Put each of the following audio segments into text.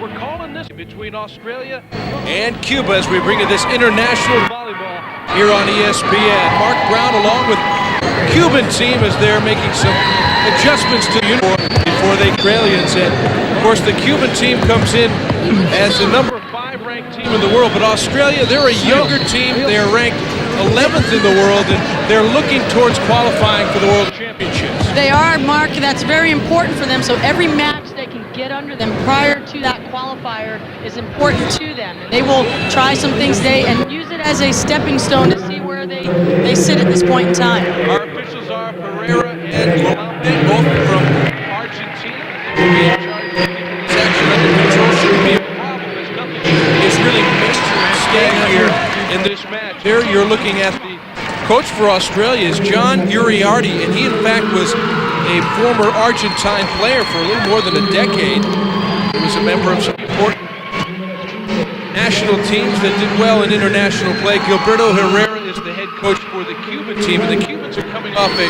we're calling this between Australia and Cuba as we bring you this international volleyball here on ESPN. Mark Brown along with Cuban team as they're making some adjustments to the uniform before the Australians. And of course the Cuban team comes in as the number 5 ranked team in the world, but Australia, they're a younger team. They're ranked 11th in the world, and they're looking towards qualifying for the World Championships. They are, Mark. That's very important for them. So every match they can get under them prior to that qualifier is important to them. And they will try some things today and use it as a stepping stone to see where they sit at this point in time. Our officials are Pereira and Lolante, both from Argentina. They will be in charge of keeping this action under control. Shouldn't be a problem as nothing is really major at stake here in this match. There you're looking at the coach for Australia is John Uriarte, and he in fact was a former Argentine player for a little more than a decade. He was a member of some important national teams that did well in international play. Gilberto Herrera is the head coach for the Cuban team, and the Cubans are coming off a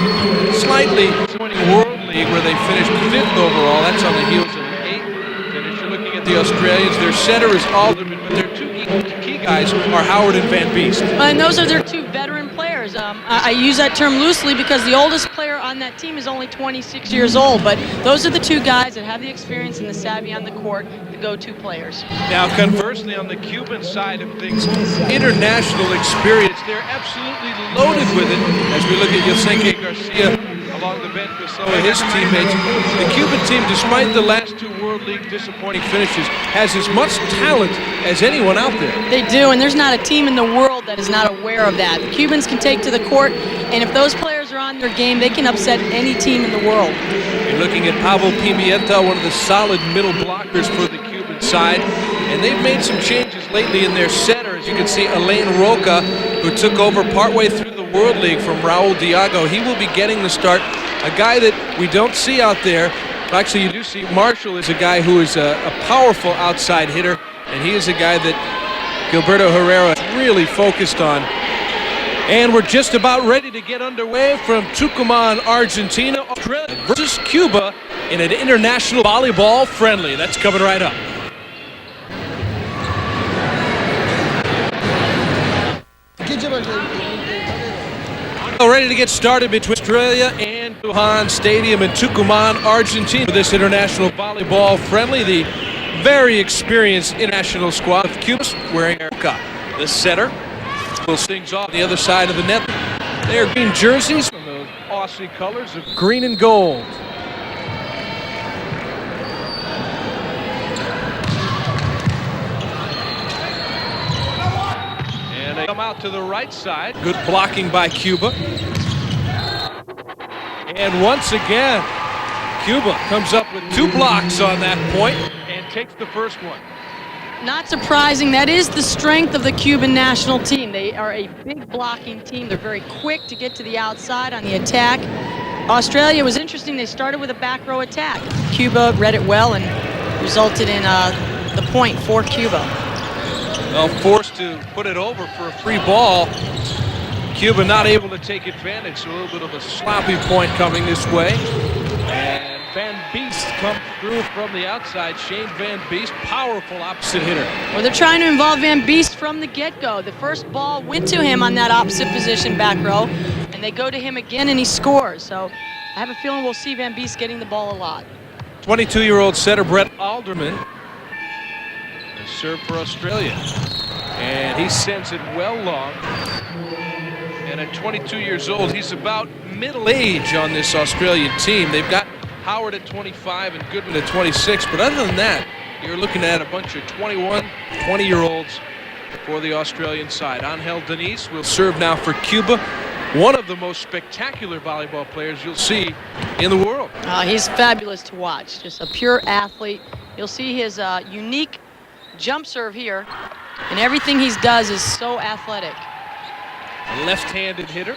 slightly disappointing World League where they finished 5th overall. That's on the heels of an 8th finish. You're looking at the Australians. Their setter is Alderman, but their 2 key guys are Howard and Van Beest. And those are their 2 veteran players. I use that term loosely because the oldest player on that team is only 26 years old, but those are the 2 guys that have the experience and the savvy on the court, the go-to players. Now, conversely, on the Cuban side of things, international experience, they're absolutely loaded with it as we look at YOSENQUI Garcia along the bench with some of his teammates. The Cuban team, despite the last 2 World League disappointing finishes, has as much talent as anyone out there. They do, and there's not a team in the world that is not aware of that. The Cubans can take to the court, and if those players are on their game, they can upset any team in the world. You're looking at PAVEL PIMIENTA, one of the solid middle blockers for the Cuban side, and they've made some changes lately in their setter. As you can see, ALAIN ROCA, who took over partway through the World League from Raul Diago, he will be getting the start. A guy that we don't see out there. Actually, you do see Marshall is a guy who is a powerful outside hitter, and he is a guy that Gilberto Herrera is really focused on. And we're just about ready to get underway from Tucumán, Argentina, Australia versus Cuba in an international volleyball friendly. That's coming right up. Ready to get started between Australia and Tucumán Stadium in Tucumán, Argentina. This international volleyball friendly, the very experienced international squad of Cuba wearing ROCA. The setter will things off the other side of the net. Their green jerseys from those Aussie colors of green and gold. And they come out to the right side. Good blocking by Cuba. And once again, Cuba comes up with 2 blocks on that point and takes the first one. Not surprising. That is the strength of the Cuban national team. They are a big blocking team. They're very quick to get to the outside on the attack. Australia was interesting. They started with a back row attack. Cuba read it well and resulted in the point for Cuba. Well, forced to put it over for a free ball. Cuba not able to take advantage, so a little bit of a sloppy point coming this way. And Van Beest comes through from the outside. Shane Van Beest, powerful opposite hitter. Well, they're trying to involve Van Beest from the get-go. The first ball went to him on that opposite position back row, and they go to him again and he scores. So I have a feeling we'll see Van Beest getting the ball a lot. 22-year-old setter Brett Alderman serve for Australia. And he sends it well long. And at 22 years old, he's about middle age on this Australian team. They've got Howard at 25 and Goodman at 26. But other than that, you're looking at a bunch of 21, 20-year-olds for the Australian side. Angel Denise will serve now for Cuba. One of the most spectacular volleyball players you'll see in the world. He's fabulous to watch. Just a pure athlete. You'll see his unique jump serve here. And everything he does is so athletic. A left-handed hitter.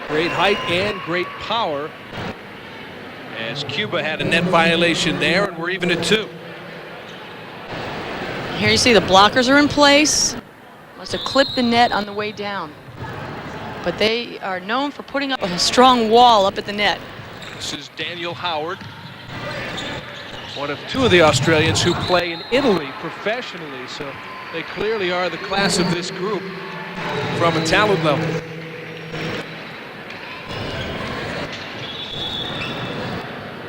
Great height and great power. As Cuba had a net violation there, and we're even at 2. Here you see the blockers are in place. Must have clipped the net on the way down. But they are known for putting up a strong wall up at the net. This is Daniel Howard. One of two of the Australians who play in Italy professionally, so they clearly are the class of this group from a talent level.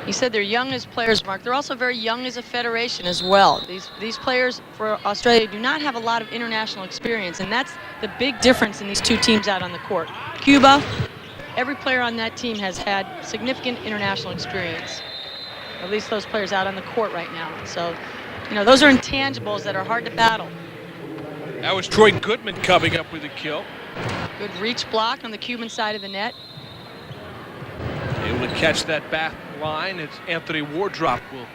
You said they're young as players, Mark. They're also very young as a federation as well. These players for Australia do not have a lot of international experience, and that's the big difference in these two teams out on the court. Cuba, every player on that team has had significant international experience. At least those players out on the court right now. So, you know, those are intangibles that are hard to battle. That was Troy Goodman coming up with a kill. Good reach block on the Cuban side of the net. Able to catch that back line as Anthony Wardrop will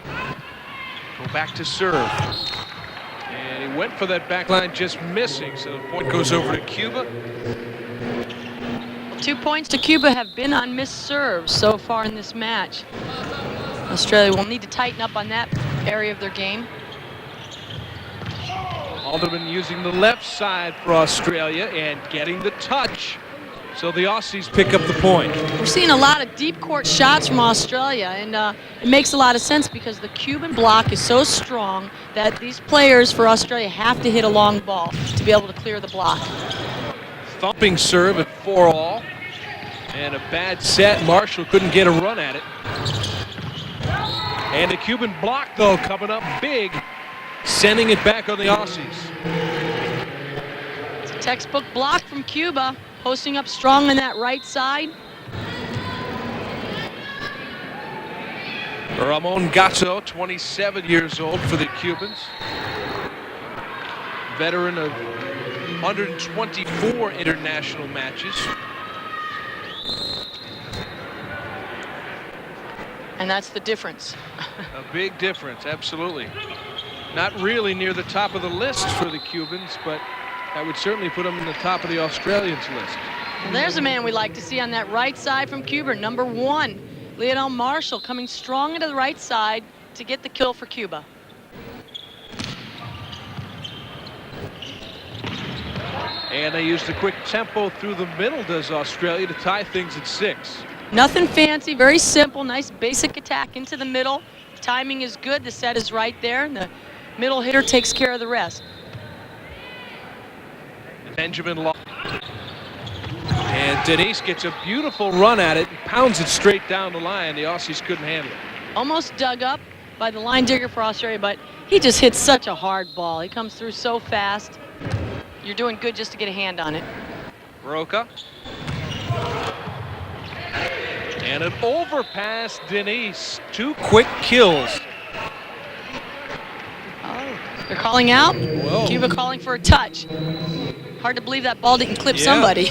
go back to serve. And he went for that back line, just missing, so the point goes over to Cuba. 2 points to Cuba have been on missed serves so far in this match. Australia will need to tighten up on that area of their game. Alderman using the left side for Australia and getting the touch. So the Aussies pick up the point. We're seeing a lot of deep court shots from Australia, and it makes a lot of sense because the Cuban block is so strong that these players for Australia have to hit a long ball to be able to clear the block. Thumping serve at 4-all. And a bad set. Marshall couldn't get a run at it. And the Cuban block, though, coming up big, sending it back on the Aussies. It's a textbook block from Cuba, posting up strong on that right side. Ramon GATO, 27 years old for the Cubans. Veteran of 124 international matches. And that's the difference. A big difference, absolutely. Not really near the top of the list for the Cubans, but that would certainly put them in the top of the Australians list. Well, there's a man we like to see on that right side from Cuba, number 1, LEONEL Marshall, coming strong into the right side to get the kill for Cuba. And they use the quick tempo through the middle, does Australia, to tie things at 6. Nothing fancy, very simple, nice basic attack into the middle. Timing is good, the set is right there, and the middle hitter takes care of the rest. Benjamin Law. And Denise gets a beautiful run at it and pounds it straight down the line. The Aussies couldn't handle it. Almost dug up by the line digger for Australia, but he just hits such a hard ball. He comes through so fast. You're doing good just to get a hand on it. ROCA. And an overpass, Denise. 2 quick kills. Oh, they're calling out. Whoa. Cuba calling for a touch. Hard to believe that ball didn't clip somebody.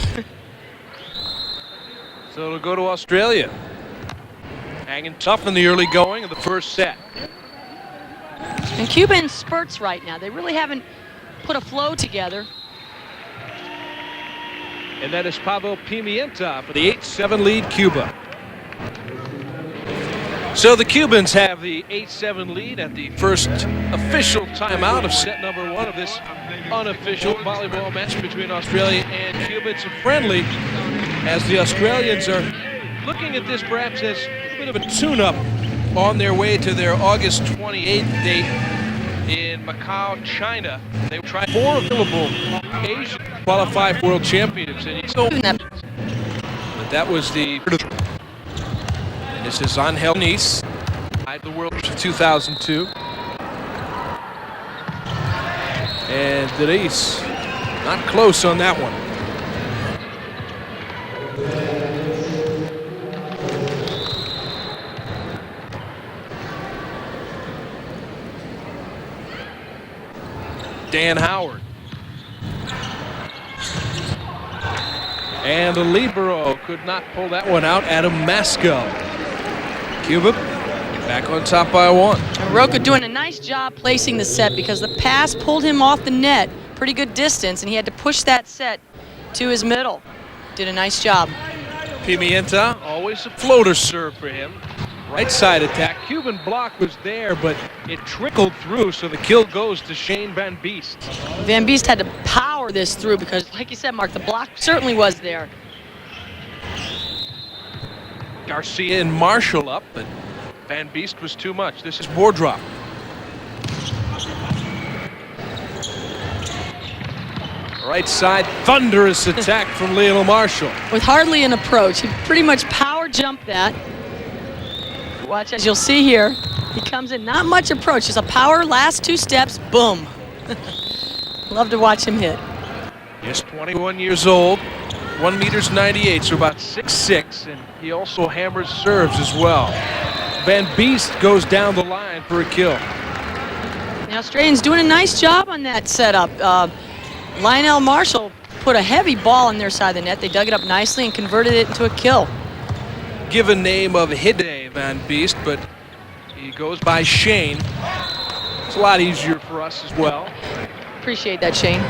So it'll go to Australia. Hanging tough in the early going of the first set. And Cuba in spurts right now. They really haven't put a flow together. And that is Pavel Pimienta for the 8-7 lead, Cuba. So the Cubans have the 8-7 lead at the first official timeout of set number 1 of this unofficial volleyball match between Australia and Cuba. It's a friendly, as the Australians are looking at this perhaps as a bit of a tune-up on their way to their August 28th date in Macau, China. They try 4 available Asian qualify for world championships. And but that was the... This is Angel Nice, the World of 2002. And Denise, not close on that one. Dan Howard. And the libero could not pull that one out. Adam Masco. Cuba back on top by 1. And ROCA doing a nice job placing the set because the pass pulled him off the net pretty good distance, and he had to push that set to his middle. Did a nice job. Pimienta, always a floater serve for him. Right side attack. Cuban block was there, but it trickled through, so the kill goes to Shane Van Beest. Van Beest had to power this through because, like you said, Mark, the block certainly was there. Garcia and Marshall up, but Van Beest was too much. This is WARDROP. Right side, thunderous attack from Lionel Marshall. With hardly an approach. He pretty much power jumped that. Watch, as you'll see here, he comes in, not much approach, just a power, last 2 steps, boom. Love to watch him hit. He's 21 years old, 1 meters 98, so about 6'6", and he also hammers serves as well. Van Beest goes down the line for a kill. The Australians doing a nice job on that setup. Lionel Marshall put a heavy ball on their side of the net. They dug it up nicely and converted it into a kill. Given name of HIDDE Van Beest, but he goes by Shane. It's a lot easier for us as well. Appreciate that, Shane.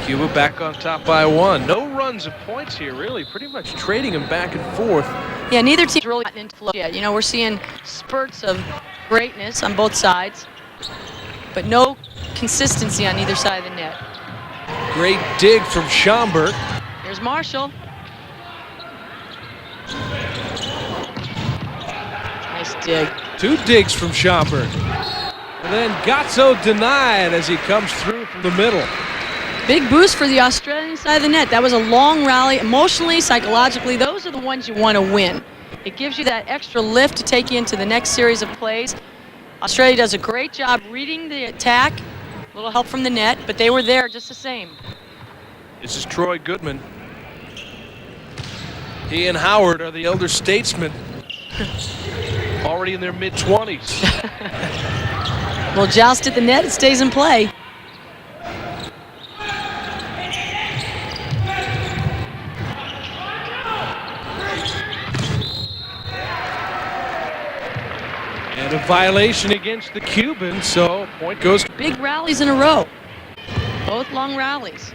Cuba back on top by 1. No runs of points here, really. Pretty much trading them back and forth. Yeah, neither team's really gotten into flow yet. You know, we're seeing spurts of greatness on both sides, but no consistency on either side of the net. Great dig from Schomburg. Here's Marshall. Nice dig. 2 digs from Schomburg. And then GATO denied as he comes through from the middle. Big boost for the Australian side of the net. That was a long rally. Emotionally, psychologically, those are the ones you want to win. It gives you that extra lift to take you into the next series of plays. Australia does a great job reading the attack. A little help from the net, but they were there just the same. This is Troy Goodman. He and Howard are the elder statesmen. Already in their mid-20s. Well, joust at the net, it stays in play. And a violation against the Cubans, so point goes. Big rallies in a row. Both long rallies.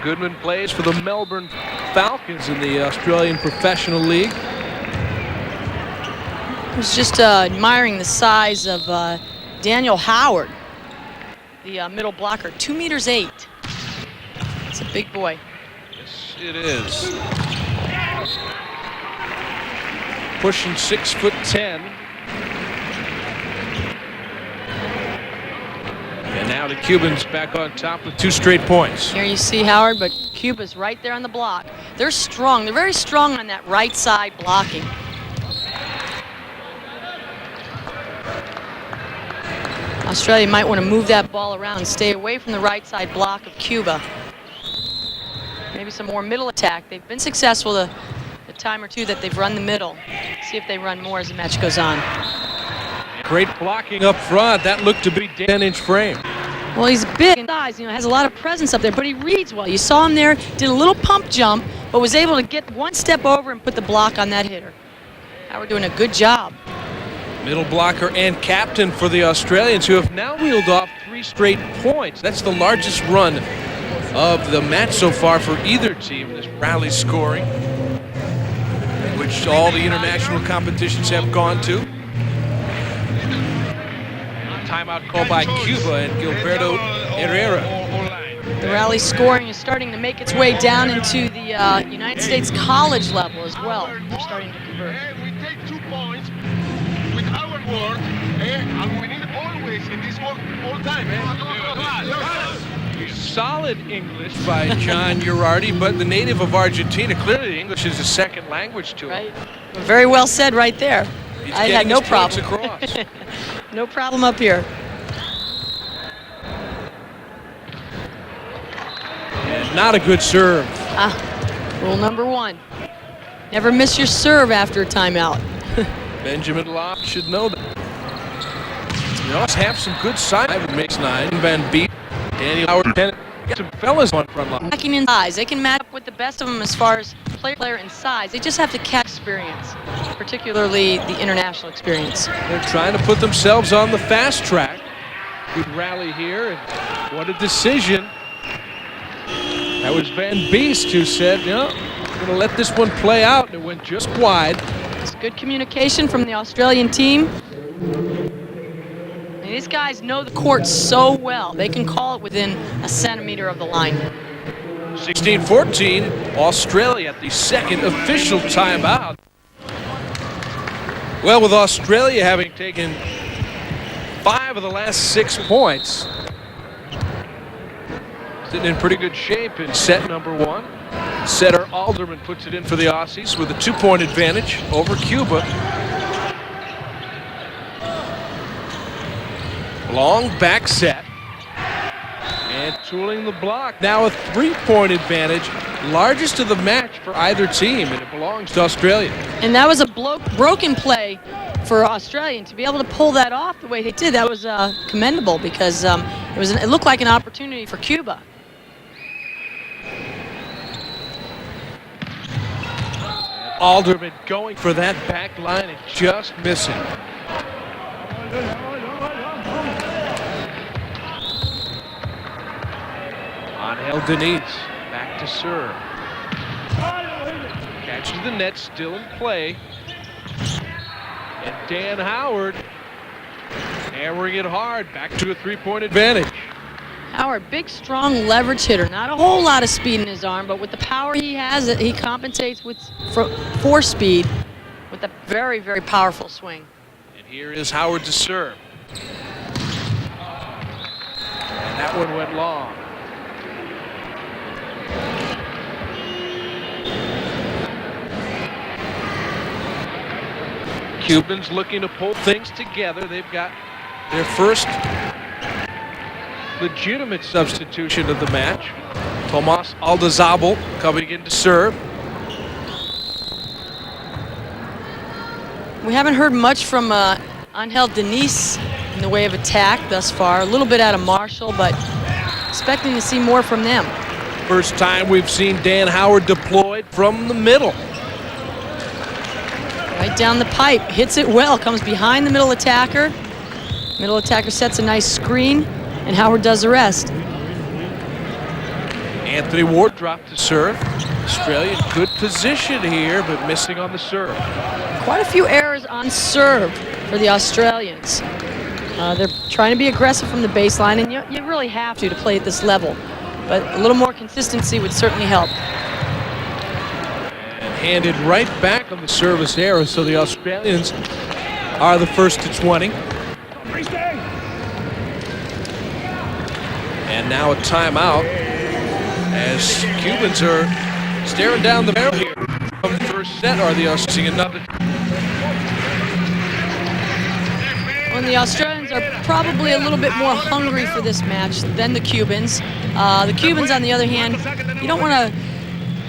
Goodman plays for the Melbourne Falcons in the Australian Professional League. I was just admiring the size of Daniel Howard, the middle blocker, 2 meters 8. It's a big boy. Yes, it is. Pushing 6'10". And now the Cubans back on top with 2 straight points. Here you see Howard, but Cuba's right there on the block. They're strong. They're very strong on that right side blocking. Australia might want to move that ball around and stay away from the right side block of Cuba. Maybe some more middle attack. They've been successful the time or two that they've run the middle. See if they run more as the match goes on. Great blocking up front. That looked to be 10-inch frame. Well, he's big in size, you know, has a lot of presence up there, but he reads well. You saw him there, did a little pump jump, but was able to get 1 step over and put the block on that hitter. Howard doing a good job. Middle blocker and captain for the Australians, who have now reeled off 3 straight points. That's the largest run of the match so far for either team, this rally scoring, which all the international competitions have gone to. Timeout called by Cuba and Gilberto Herrera. The rally scoring is starting to make its way down into the United States college level as well. They're starting to convert. We take 2 points with our work, and we need always in this work all time. Solid English by John Girardi, but the native of Argentina, clearly English is a second language to him. Right. Very well said right there. He's I had no problem. across. No problem up here. And not a good serve. Rule number 1. Never miss your serve after a timeout. Benjamin Loft should know that. We also have some good side with MEXH01 Van Beest, Daniel Howard, Got some fellas on front line. Backing in size. They can match up with the best of them as far as player and size. They just have to catch experience, particularly the international experience. They're trying to put themselves on the fast track. Good rally here, and what a decision. That was Van Beest who said, you know, I'm going to let this one play out, and it went just wide. It's good communication from the Australian team. These guys know the court so well. They can call it within a centimeter of the line. 16-14, Australia at the second official timeout. Well, with Australia having taken 5 of the last 6 points, sitting in pretty good shape in set number 1. Setter Alderman puts it in for the Aussies with a 2-point advantage over Cuba. Long back set. And tooling the block. Now a 3-point advantage, largest of the match for either team, and it belongs to Australia. And that was a broken play for Australia, and to be able to pull that off the way they did, that was commendable, because it looked like an opportunity for Cuba. Alderman going for that back line and just missing. Angel Denise back to serve. Catches the net, still in play. And Dan Howard hammering it hard, back to a 3-point advantage. Howard, big, strong leverage hitter. Not a whole lot of speed in his arm, but with the power he has, he compensates for speed with a very, very powerful swing. And here is Howard to serve. And that one went long. Cubans looking to pull things together. They've got their first legitimate substitution of the match. Tomas ALDAZABAL coming in to serve. We haven't heard much from Angel Denise in the way of attack thus far. A little bit out of Marshall, but expecting to see more from them. First time we've seen Dan Howard deployed from the middle. Right down the pipe, hits it well, comes behind the middle attacker. Middle attacker sets a nice screen, and Howard does the rest. Anthony WARDROP to serve. Australia in good position here, but missing on the serve. Quite a few errors on serve for the Australians. They're trying to be aggressive from the baseline, and you really have to play at this level. But a little more consistency would certainly help. And handed right back on the service error, so the Australians are the first to 20. And now a timeout as Cubans are staring down the barrel here. From the first set, are the Aussies seeing another? Well, the Australians are probably a little bit more hungry for this match than the Cubans. The Cubans, on the other hand, you don't want to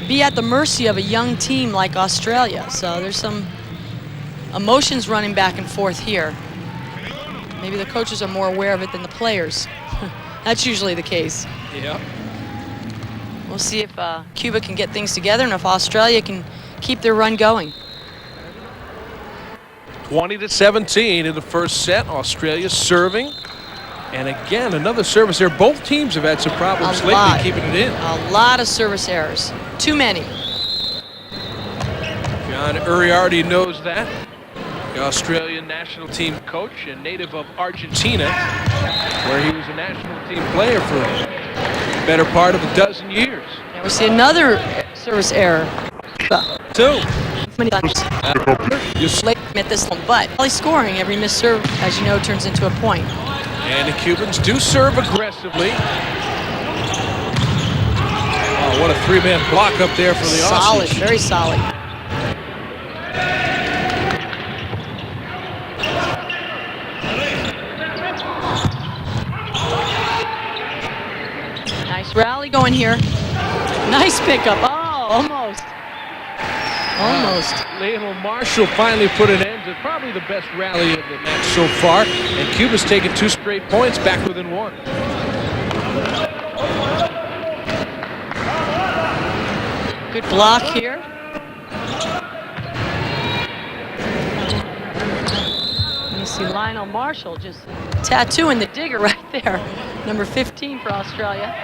be at the mercy of a young team like Australia. So there's some emotions running back and forth here. Maybe the coaches are more aware of it than the players. That's usually the case. Yeah. We'll see if Cuba can get things together and if Australia can keep their run going. 20-17 in the first set. Australia serving. And again, another service error. Both teams have had some problems lately keeping it in. A lot of service errors. Too many. John Uriarty knows that. The Australian national team coach and native of Argentina, where he was a national team player for the better part of a dozen years. And we see another service error. 2. Many times. Late at this one, but scoring every missed serve, as you know, turns into a point. And the Cubans do serve aggressively. Oh, what a 3-man block up there for the Aussies. Solid, very solid. Nice rally going here. Nice pickup. Oh, almost. Almost. Leonel Marshall finally put an end to probably the best rally of the match so far, and Cuba's taken 2 straight points back within 1. Good block here. You see Lionel Marshall just tattooing the digger right there. Number 15 for Australia.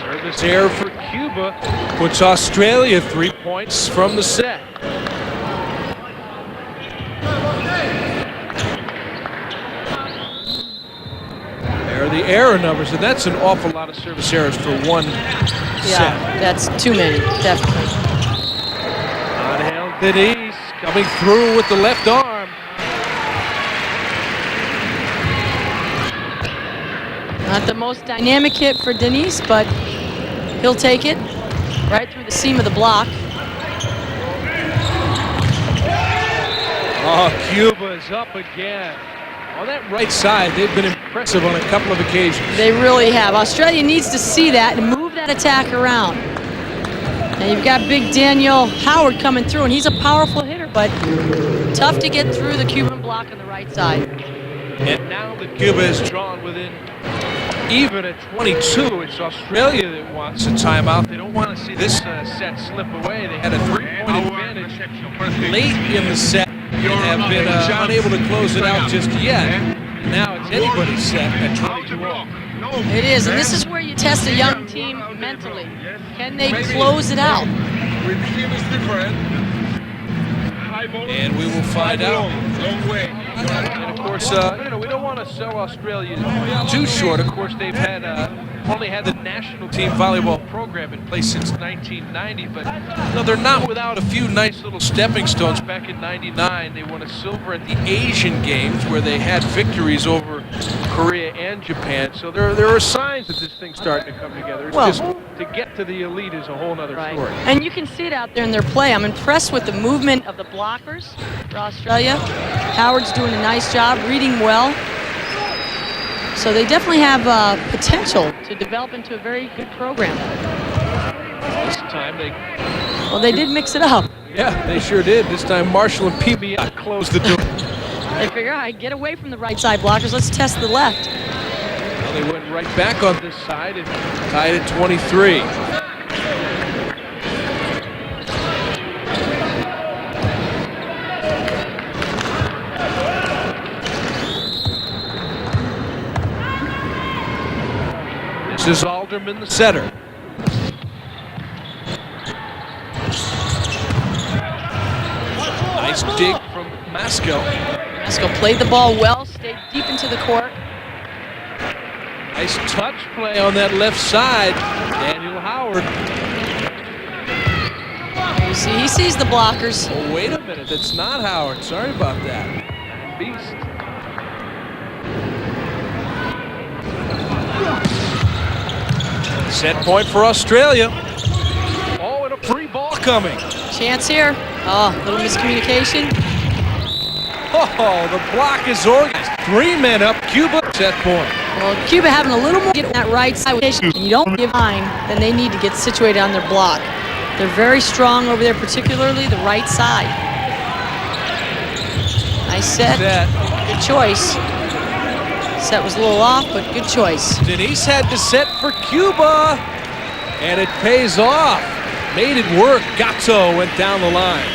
Service error for Cuba puts Australia 3 points from the set. There are the error numbers, and that's an awful lot of service errors for one set. That's too many, definitely. On-hand Denise coming through with the left arm. Not the most dynamic hit for Denise, but he'll take it right through the seam of the block. Oh, Cuba is up again. On that right side, they've been impressive on a couple of occasions. They really have. Australia needs to see that and move that attack around. And you've got big Daniel Howard coming through, and he's a powerful hitter, but tough to get through the Cuban block on the right side. And now that Cuba is drawn within even at 22, it's Australia that wants a timeout. They don't want to see this set slip away. They had a 3-point advantage late in the set and have been unable to close it out just yet. Now it's anybody's set at 22. It is, and this is where you test a young team mentally. Can they close it out? With him is different. And we will find out. Long way. And of course, we don't want to sell Australia too short. Of course, they've had only had the national team volleyball program in place since 1990, but no, they're not without a few nice little stepping stones. Back in '99, they won a silver at the Asian Games, where they had victories over Korea and Japan. So there are signs that this thing's starting to come together. It's just to get to the elite is a whole other story. And you can see it out there in their play. I'm impressed with the movement of the blockers for Australia. Howard's doing a nice job, reading well. So they definitely have potential to develop into a very good program. This time they did mix it up. Yeah, they sure did. This time Marshall and PMIENTA closed the door. They figure, all right, get away from the right side blockers. Let's test the left. Well, they went right back on this side and tied at 23. This is Alderman, the setter. Nice dig from Masco. Masco played the ball well, stayed deep into the court. Nice touch play on that left side. Daniel Howard. You see, he sees the blockers. Oh, wait a minute, that's not Howard. Sorry about that. Beast. Set point for Australia. Oh, and a free ball coming. Chance here. Oh, little miscommunication. Oh, the block is organized. 3 men up, Cuba set point. Well, Cuba having a little more get on that right side. And you don't give time, then they need to get situated on their block. They're very strong over there, particularly the right side. Nice set. Good choice. Set was a little off, but good choice. Denise had to set for Cuba, and it pays off. Made it work. GATO went down the line.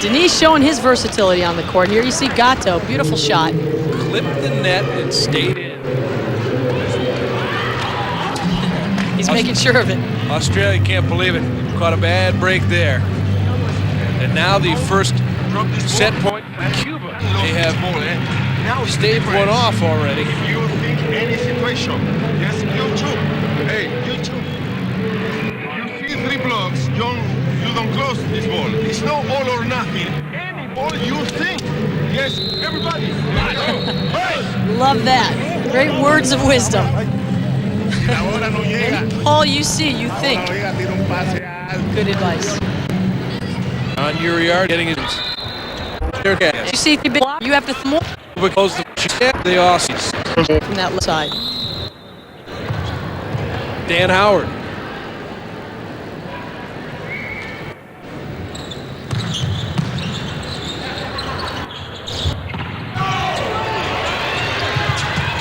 Denise showing his versatility on the court. Here you see GATO, beautiful shot. Clipped the net and stayed in. He's making sure of it. Australia can't believe it. Caught a bad break there. And now the first set point for Cuba. They have staved one off already. If you think any situation, yes, you too. Hey, you too. You see 3 blocks, you don't close this ball. It's no all or nothing. Any ball you think. Yes, everybody. Hey. Love that. Great words of wisdom. Any ball you see, you think. Good advice. On Uriart getting his. You see the big block, you have to more Because the Aussies. from that left side. Dan Howard.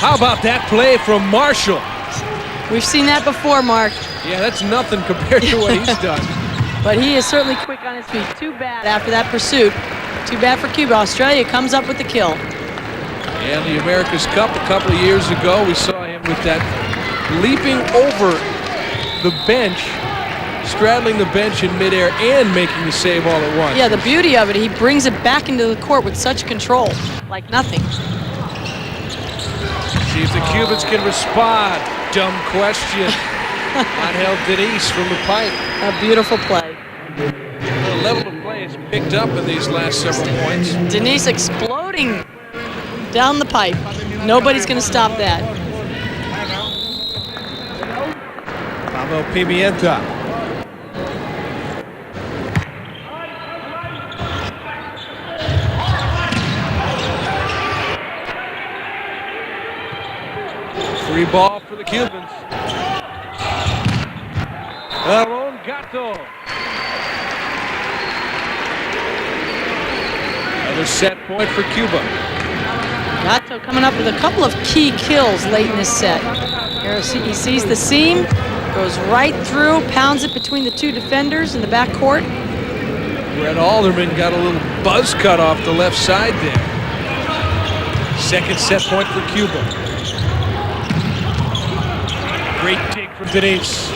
How about that play from Marshall? We've seen that before, Mark. Yeah, that's nothing compared to what he's done. But he is certainly quick on his feet. Too bad after that pursuit. Too bad for Cuba. Australia comes up with the kill. And the America's Cup a couple of years ago, we saw him with that leaping over the bench, straddling the bench in midair and making the save all at once. Yeah, the beauty of it, he brings it back into the court with such control, like nothing. See See if the Cubans can respond. Dumb question. Angel Denise from the pipe. A beautiful play. The level of play has picked up in these last several points. Denise exploding down the pipe. Nobody's going to stop that. Pavel Pimienta. Free ball for the Cubans. GATO. Another set point for Cuba. GATO coming up with a couple of key kills late in this set. Here he sees the seam, goes right through, pounds it between the two defenders in the backcourt. Brett Alderman got a little buzz cut off the left side there. Second set point for Cuba. Great dig from Denise.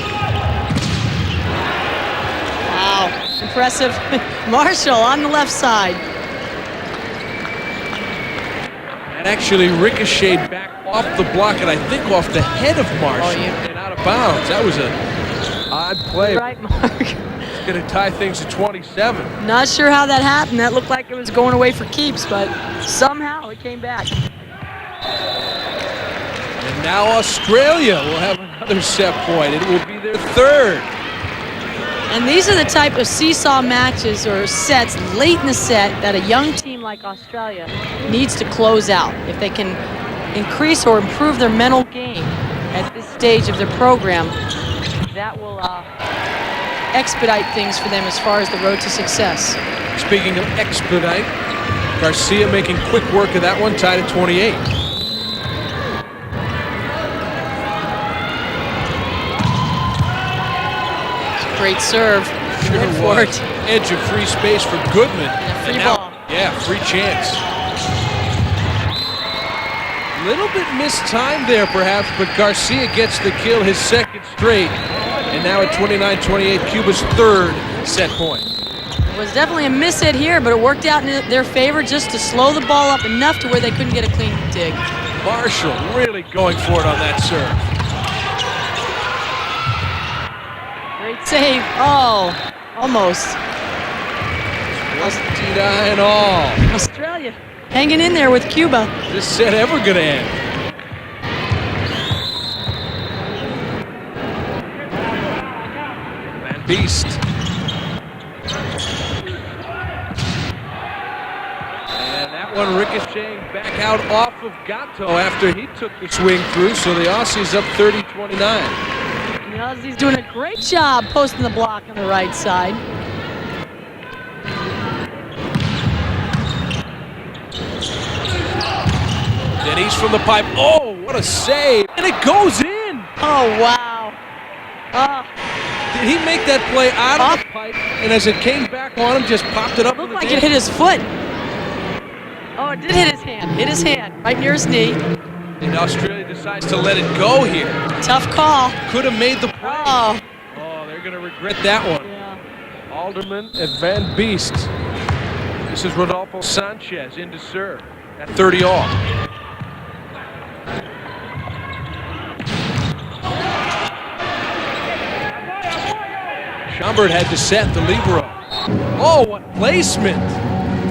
Wow, impressive. Marshall on the left side. That actually ricocheted back off the block and I think off the head of Marshall and out of bounds. That was an odd play. Right, Mark. It's going to tie things to 27. Not sure how that happened. That looked like it was going away for keeps, but somehow it came back. And now Australia will have another set point. It will be their third. And these are the type of seesaw matches or sets late in the set that a young team like Australia needs to close out. If they can increase or improve their mental game at this stage of their program, that will expedite things for them as far as the road to success. Speaking of expedite, Garcia making quick work of that one, tied at 28. Great serve. Sure was. Edge of free space for Goodman. And a free now, ball. yeah, free chance. Little bit mistimed there perhaps, but Garcia gets the kill, his second straight. And now at 29-28, Cuba's third set point. It was definitely a miss hit here, but it worked out in their favor just to slow the ball up enough to where they couldn't get a clean dig. Marshall really going for it on that serve. Great save. Oh, almost. 29 all. Australia hanging in there with Cuba. Is this set ever going to end? And BEEST. And that one ricocheting back out off of GATO after he took the swing through, so the Aussies up 30-29. The Aussies doing a great job posting the block on the right side. Denise from the pipe. Oh, what a save. And it goes in. Oh, wow. Did he make that play out of the pipe? And as it came back on him, just popped it up. Looked like it hit his foot. Oh, it did hit his hand. Hit his hand right near his knee. And Australia decides to let it go here. Tough call. Could have made the play. Oh, They're going to regret that one. yeah. Alderman and Van BEEST. This is Rodolfo Sanchez in to serve at 30 all. Schomburg had to set the libero. Oh, what placement.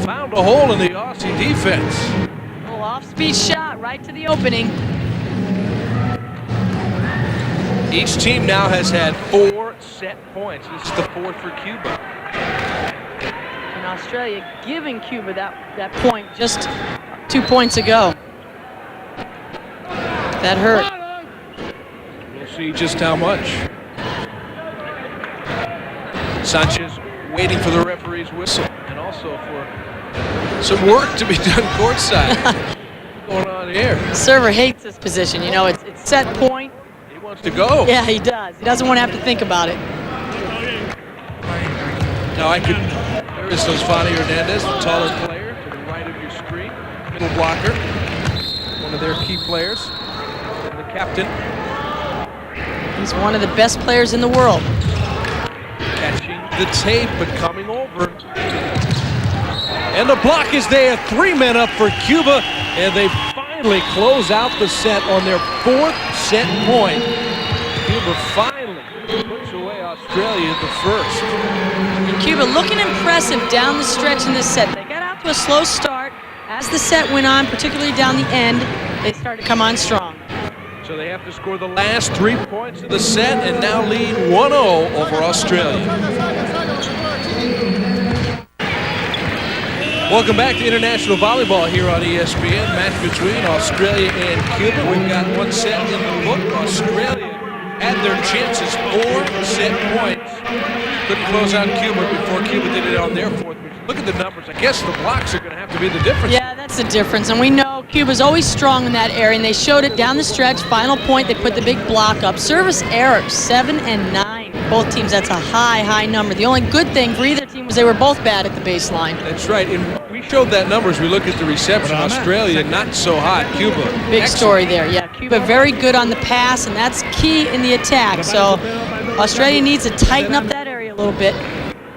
Found a hole in the Aussie defense. A little off-speed shot right to the opening. Each team now has had 4 set points. This is the 4th for Cuba. And Australia giving Cuba that point just 2 points ago. That hurt. We'll see just how much. Sanchez waiting for the referee's whistle and also for some work to be done courtside. What's going on here? Server hates this position. You know, it's set point. He wants to go. Yeah, he does. He doesn't want to have to think about it. Now there is Osvaldo Hernandez, the taller player to the right of your screen. Middle blocker. One of their key players. And the captain. He's one of the best players in the world. Catching the tape, but coming over. And the block is there. 3 men up for Cuba, and they finally finally close out the set on their 4th set point. Cuba finally puts away Australia in the first. And Cuba looking impressive down the stretch in this set. They got out to a slow start. As the set went on, particularly down the end, they started to come on strong. So they have to score the last 3 points of the set and now lead 1-0 over Australia. Welcome back to International Volleyball here on ESPN. Match between Australia and Cuba. We've got 1 set in the book. Australia had their chances, 4 set points. Couldn't close out Cuba before Cuba did it on their 4th. Look at the numbers. I guess the blocks are going to have to be the difference. Yeah, that's the difference. And we know Cuba's always strong in that area, and they showed it down the stretch. Final point, they put the big block up. Service errors, 7 and 9. Both teams, that's a high number. The only good thing for either team was they were both bad at the baseline. That's right. And we showed that number as we look at the reception. Australia, not so hot. Cuba. Big story there. Yeah, Cuba very good on the pass, and that's key in the attack. So Australia needs to tighten up that area a little bit.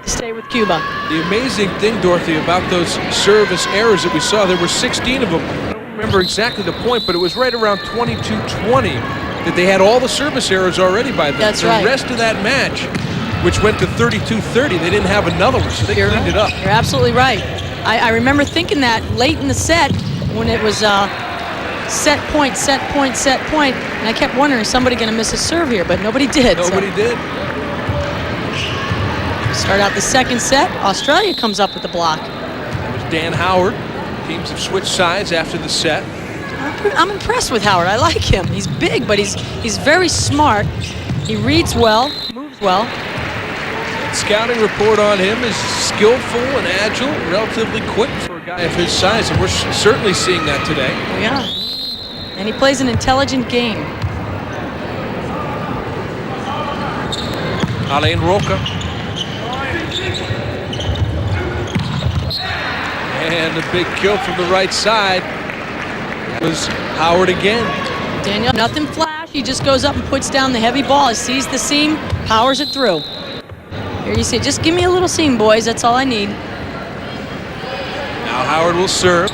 Stay with Cuba. The amazing thing, Dorothy, about those service errors that we saw, there were 16 of them. I don't remember exactly the point, but it was right around 22-20 that they had all the service errors already by then. That's right. The rest of that match, which went to 32-30, they didn't have another one, so they cleaned it up. You're absolutely right. I remember thinking that late in the set when it was set point, and I kept wondering, is somebody going to miss a serve here? But nobody did. Nobody did. Start out the second set. Australia comes up with the block. That was Dan Howard. Teams have switched sides after the set. I'm impressed with Howard. I like him. He's big, but he's very smart. He reads well, moves well. Scouting report on him is skillful and agile, relatively quick for a guy of his size, and we're certainly seeing that today. Yeah. And he plays an intelligent game. ALAIN ROCA. And the big kill from the right side was Howard again. Daniel, nothing flash. He just goes up and puts down the heavy ball. He sees the seam, powers it through. Here you see, just give me a little seam, boys. That's all I need. Now Howard will serve.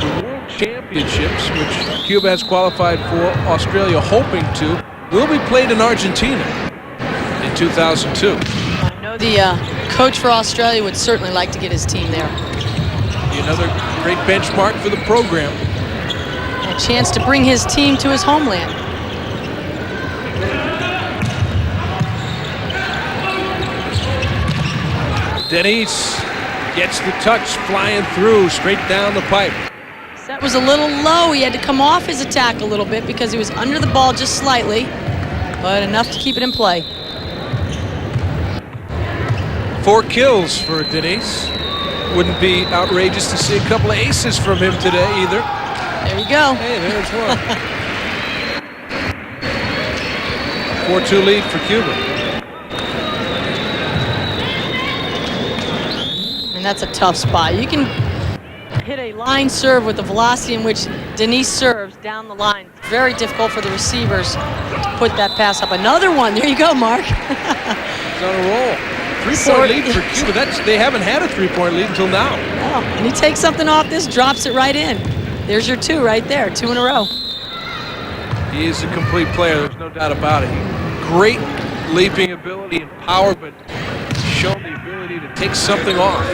The World Championships, which Cuba has qualified for, Australia hoping to, will be played in Argentina in 2002. I know the coach for Australia would certainly like to get his team there. Be another great benchmark for the program. A chance to bring his team to his homeland. Denise gets the touch, flying through, straight down the pipe. Set was a little low. He had to come off his attack a little bit because he was under the ball just slightly, but enough to keep it in play. 4 kills for Denise. Wouldn't be outrageous to see a couple of aces from him today either. There you go. Hey, there's one. 4-2 lead for Cuba. And that's a tough spot. You can hit a line serve with the velocity in which Denise serves down the line. It's very difficult for the receivers to put that pass up. Another one. There you go, Mark. He's on a roll. 3-point lead for Cuba. They haven't had a 3-point lead until now. No. And he takes something off this, drops it right in. There's your 2 right there, 2 in a row. He is a complete player, there's no doubt about it. Great leaping ability and power, but shown the ability to take something off.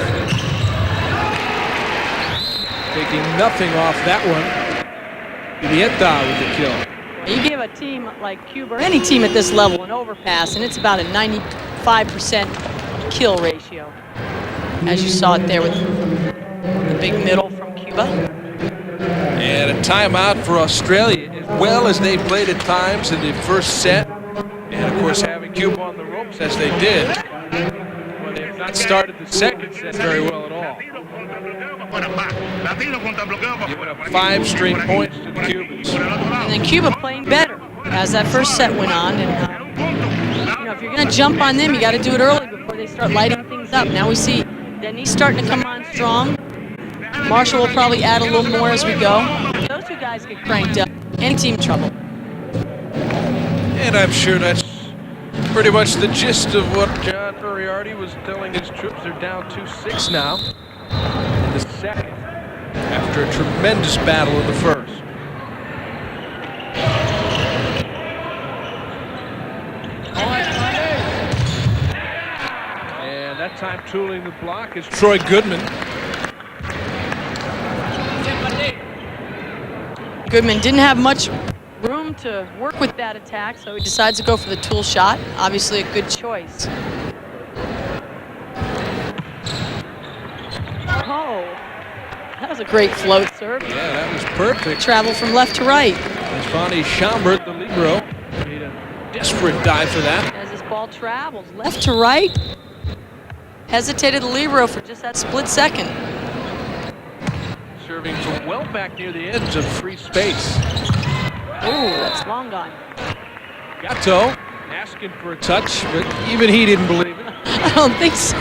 Taking nothing off that one. PMIENTA with the kill. You give a team like Cuba, or any team at this level, an overpass, and it's about a 95% kill ratio. As you saw it there with the big middle from Cuba. And a timeout for Australia, as well as they played at times in the first set. And of course, having Cuba on the ropes as they did. But they have not started the second set very well at all. Giving up 5 straight points to the Cubans. And then Cuba playing better as that first set went on. And you know, if you're going to jump on them, you got to do it early before they start lighting things up. Now we see Denise starting to come on strong. Marshall will probably add a little more as we go. If those 2 guys get cranked up, any team trouble. And I'm sure that's pretty much the gist of what John Uriarte was telling his troops. They're down 2-6 now in the second, after a tremendous battle in the first. And that time tooling the block is Troy Goodman. Goodman didn't have much room to work with that attack, so he decides to go for the tool shot. Obviously a good choice. Oh, that was a great float serve. Yeah, that was perfect. Travel from left to right. Fonny Schambert, the libero, made a desperate dive for that. As his ball travels left to right. Hesitated the libero for just that split second. Serving from well back near the edge of free space. Oh, that's long gone. GATO asking for a touch, but even he didn't believe it. I don't think so.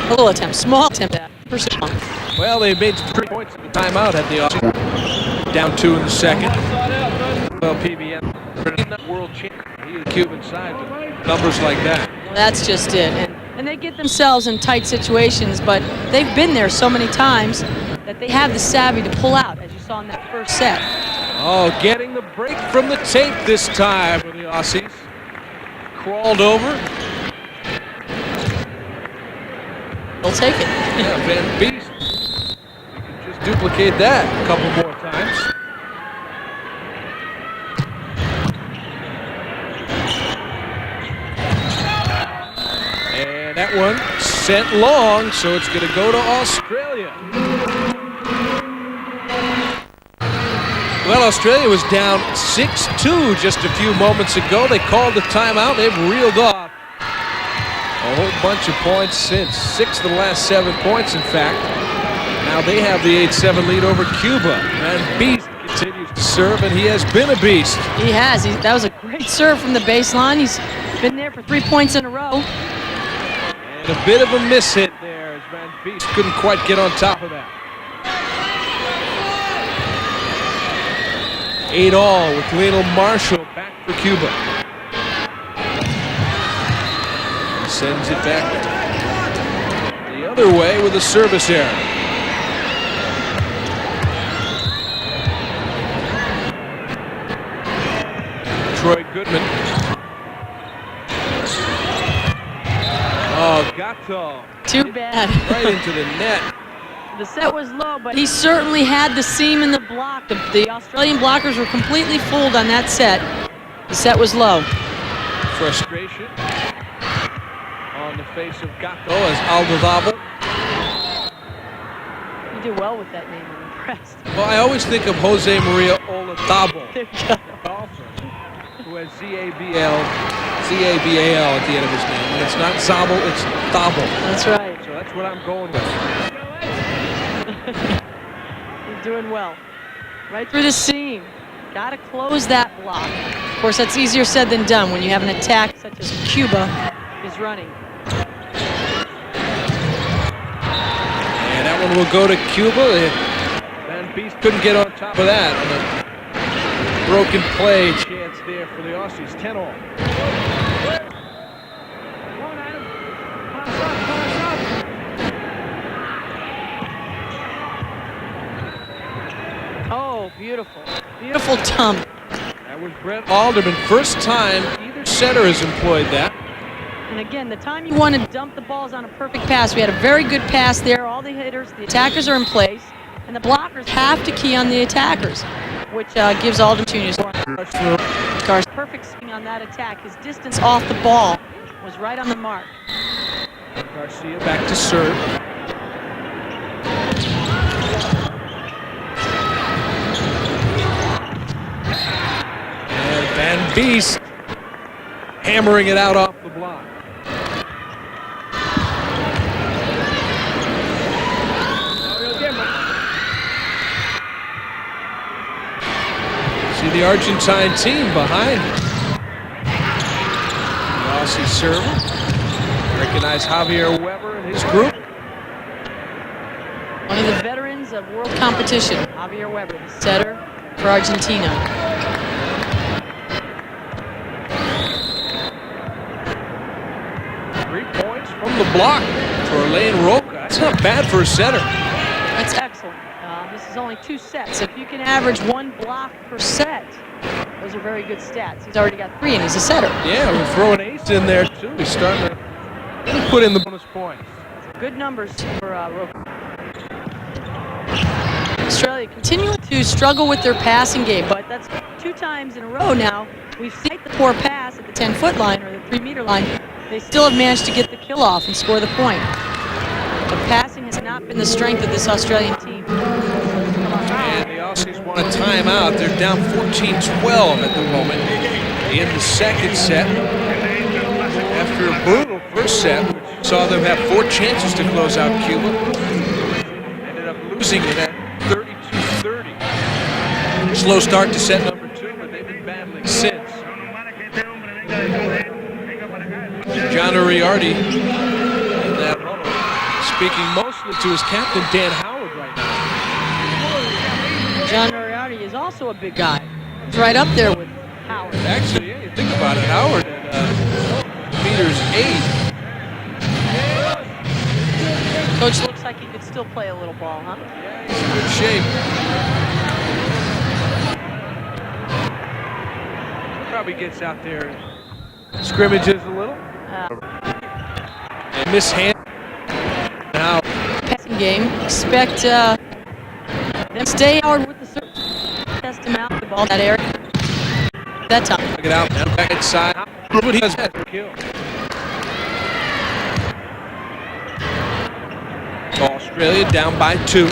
A little attempt, small attempt at precision. Well, they made 3 points at the timeout at the Aussie. Down 2 in the second. Well, PMIENTA, not world champion. He is the Cuban side, but numbers like that. That's just it. And they get themselves in tight situations, but they've been there so many times that they have the savvy to pull out, as you saw in that first set. Oh, getting the break from the tape this time for the Aussies. Crawled over. They'll take it. Yeah, Van Beest. You can just duplicate that a couple more times. And that one sent long, so it's going to go to Australia. Well, Australia was down 6-2 just a few moments ago. They called the timeout. They've reeled off a whole bunch of points since. 6 of the last 7 points, in fact. Now they have the 8-7 lead over Cuba. And Beast continues to serve, and he has been a beast. He has. That was a great serve from the baseline. He's been there for 3 points in a row. And a bit of a mishit there as Van Beest couldn't quite get on top of that. 8-all with Lionel Marshall back for Cuba. He sends it back the other way with a service error. Troy Goodman. Oh, GATO. Too bad. Right into the net. The set was low, but he certainly had the seam in the block. The Australian blockers were completely fooled on that set. The set was low. Frustration on the face of GATO as ALDAZABAL. You do well with that name. I'm impressed. Well, I always think of Jose Maria Olazabal, There you go. golfer, who has Z-A-B-A-L at the end of his name. And it's not Zabal, it's Thabal. That's right. So that's what I'm going with. He's doing well. Right through the seam. Got to close that block. Of course, that's easier said than done when you have an attack such as Cuba is running. And that one will go to Cuba. Van Beest couldn't get on top of that. And a broken play chance there for the Aussies. 10-all. Oh, beautiful. Beautiful dump. That was Brett Alderman. First time either setter has employed that. And again, the time you want to dump the balls on a perfect pass. We had a very good pass there. All the hitters, the attackers are in place. And the blockers have to key on the attackers, which gives Alderman opportunities. Garcia's perfect swing on that attack. His distance off the ball was right on the mark. Garcia back to serve. And Van Beest hammering it out off the block. See the Argentine team behind the Aussie server. Recognize Javier Weber and his group. One of the veterans of world competition, Javier Weber, the setter for Argentina. 3 points from the block for ALAIN ROCA. That's not bad for a setter. That's excellent. This is only 2 sets. If you can average 1 block per set, those are very good stats. He's already got 3 and he's a setter. Yeah, we're throwing ace in there too. He's starting to put in the bonus points. Good numbers for ROCA. Australia continuing to struggle with their passing game, but that's 2 times in a row now. We've seen the poor pass at the 10-foot line or the 3-meter line. They still have managed to get the kill off and score the point. But passing has not been the strength of this Australian team. And the Aussies want a timeout. They're down 14-12 at the moment in the second set. After a brutal first set, which saw them have 4 chances to close out Cuba. Ended up losing it at 32-30. Slow start to set number 2, but they've been battling since. John Uriarte in that huddle, speaking mostly to his captain, Dan Howard, right now. John Uriarte is also a big guy. He's right up there with Howard. Actually, yeah, you think about it, Howard at meters 8. Coach looks like he could still play a little ball, huh? Yeah, he's in good shape. Probably gets out there and scrimmages a little. And mishand. Now, passing game. Expect them to stay hard with the serve. Test him out, the ball in that area. That time. look it out now, back inside. What he does kill. Australia down by 2.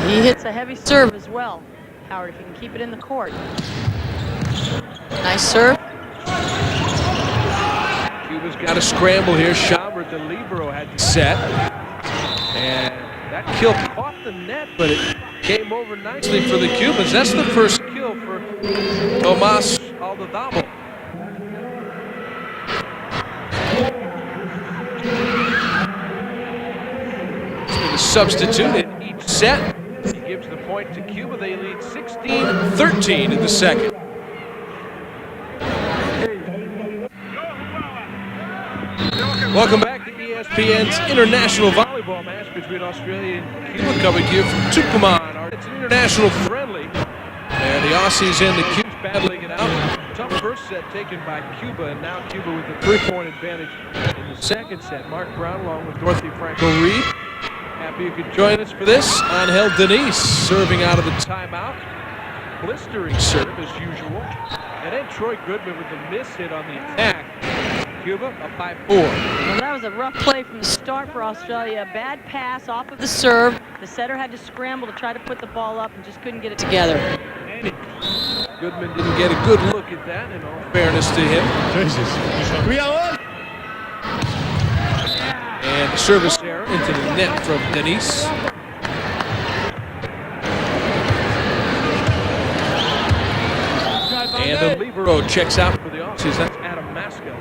He hits a heavy serve as well. Howard, if you can keep it in the court. Nice serve. Cuba's got a scramble here. Schaubert, the libero, had the set. And that kill caught the net, but it came over nicely for the Cubans. That's the first kill for TOMAS ALDAZABAL. He's been a substitute in each set. He gives the point to Cuba. They lead 16-13 in the second. Welcome back to ESPN's international volleyball match between Australia and Cuba, coming here from Tucumán. It's an international friendly, and the Aussies and the Cubes battling it out. Tough first set taken by Cuba, and now Cuba with a 3-point advantage in the second set. Mark Brown along with Dorothy Franco-Reed. Happy you could join us for this. Angel Denise serving out of the timeout. Blistering serve as usual. And then Troy Goodman with the miss hit on the attack. Cuba up by 4. Well, that was a rough play from the start for Australia. A bad pass off of the serve. The setter had to scramble to try to put the ball up and just couldn't get it together. Goodman didn't get a good look at that, in all fairness to him. And the service error into the net from Denise. And the libero checks out for the Aussies. That's Adam Masco.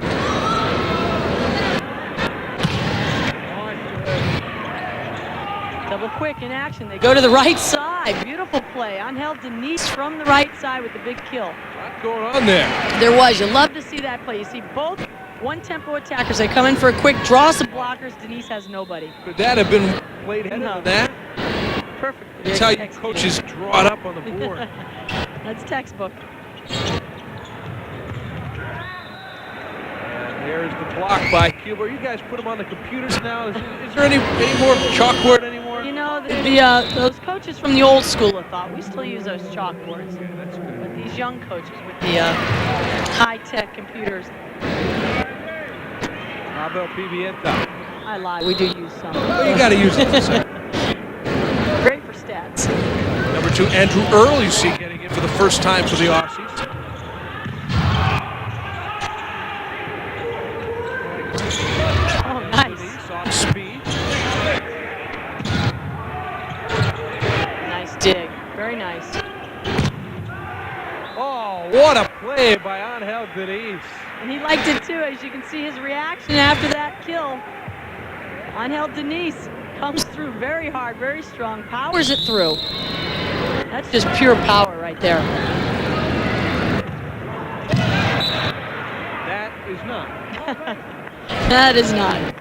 Double quick in action. They go to the right side. Beautiful play. Angel Denise from the right side with the big kill. What's going on there? There was. You love to see that play. You see both one-tempo attackers. They come in for a quick draw, some blockers. Denise has nobody. Could that have been played ahead of that? Perfect. That's how you coaches draw it up on the board. That's textbook. And there's the block by Cuba. You guys put them on the computers now. Is there any more chalkboard anymore? You know, those coaches from the old school of thought, we still use those chalkboards. Yeah, that's good. But these young coaches with the high-tech computers. PAVEL PMIENTA. I lied. We do use some. Well, you got to use it. Great for stats. Number 2, Andrew Earl, you see getting it for the first time for the Aussies. Oh, nice. Off speed. Nice dig. Very nice. Oh, what a play by Angel Denise. And he liked it too, as you can see his reaction after that kill. Angel Denise comes through very hard, very strong, powers it through. That's just pure power right there. That is not. That is not.